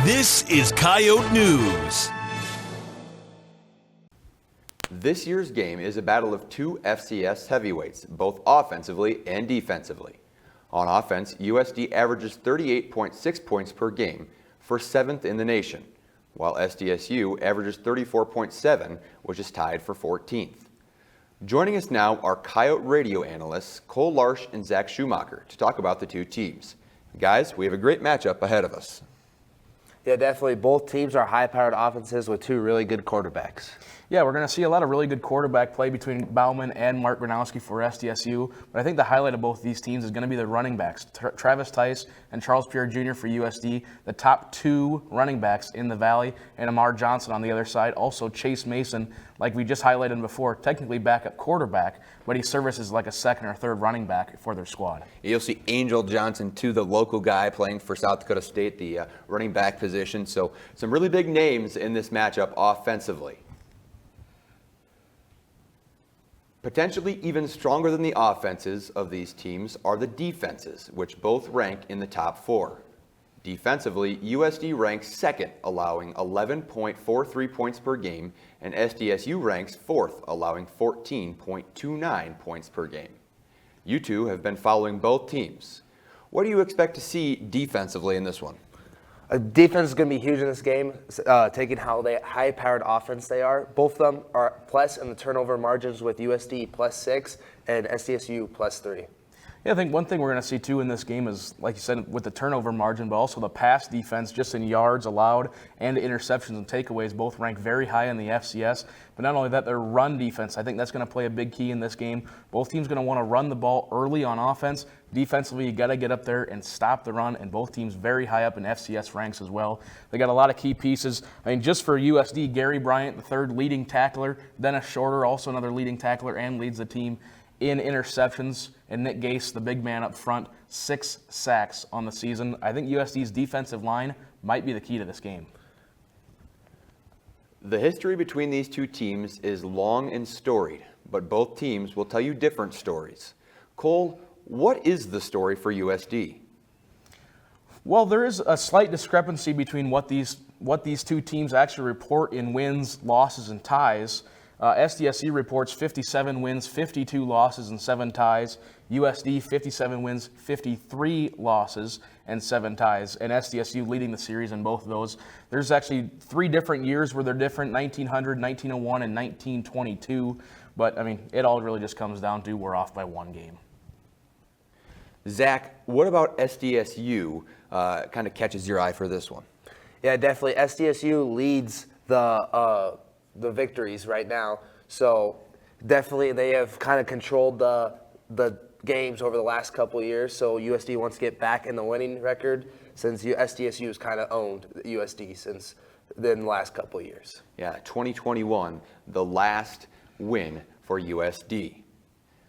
This is Coyote News. This year's game is a battle of two FCS heavyweights, both offensively and defensively. On offense, USD averages 38.6 points per game, for 7th in the nation, while SDSU averages 34.7, which is tied for 14th. Joining us now are Coyote radio analysts Cole Larsch and Zach Schumacher to talk about the two teams. Guys, we have a great matchup ahead of us. Yeah, definitely. Both teams are high-powered offenses with two really good quarterbacks. Yeah, we're going to see a lot of really good quarterback play between Bauman and Mark Gronowski for SDSU, but I think the highlight of both these teams is going to be the running backs. Travis Tice and Charles Pierre Jr. for USD, the top two running backs in the Valley, and Amar Johnson on the other side. Also, Chase Mason, like we just highlighted before, technically backup quarterback, but he services like a second or third running back for their squad. You'll see Angel Johnson, too, the local guy playing for South Dakota State, the running back position. So some really big names in this matchup offensively. Potentially even stronger than the offenses of these teams are the defenses, which both rank in the top 4. Defensively, USD ranks second, allowing 11.43 points per game, and SDSU ranks fourth, allowing 14.29 points per game. You two have been following both teams. What do you expect to see defensively in this one? Defense is going to be huge in this game, taking how high-powered offense they are. Both of them are plus in the turnover margins with USD +6 and SDSU +3. Yeah, I think one thing we're going to see, too, in this game is, like you said, with the turnover margin, but also the pass defense, just in yards allowed and interceptions and takeaways, both rank very high in the FCS. But not only that, their run defense, I think that's going to play a big key in this game. Both teams going to want to run the ball early on offense. Defensively, you got to get up there and stop the run, and both teams very high up in FCS ranks as well. They got a lot of key pieces. I mean, just for USD, Gary Bryant, the third leading tackler, Dennis Shorter, also another leading tackler, and leads the team in interceptions, and Nick Gase, the big man up front, 6 sacks on the season. I think USD's defensive line might be the key to this game. The history between these two teams is long and storied, but both teams will tell you different stories. Cole, what is the story for USD? Well, there is a slight discrepancy between what these two teams actually report in wins, losses, and ties. SDSU reports 57 wins, 52 losses, and 7 ties. USD 57 wins, 53 losses, and 7 ties. And SDSU leading the series in both of those. There's actually 3 different years where they're different: 1900, 1901, and 1922. But I mean, it all really just comes down to we're off by 1 game. Zach, what about SDSU kind of catches your eye for this one? Yeah, definitely. SDSU leads the victories right now. So definitely they have kind of controlled the games over the last couple of years. So USD wants to get back in the winning record since SDSU has kind of owned USD since the last couple of years. Yeah, 2021, the last win for USD.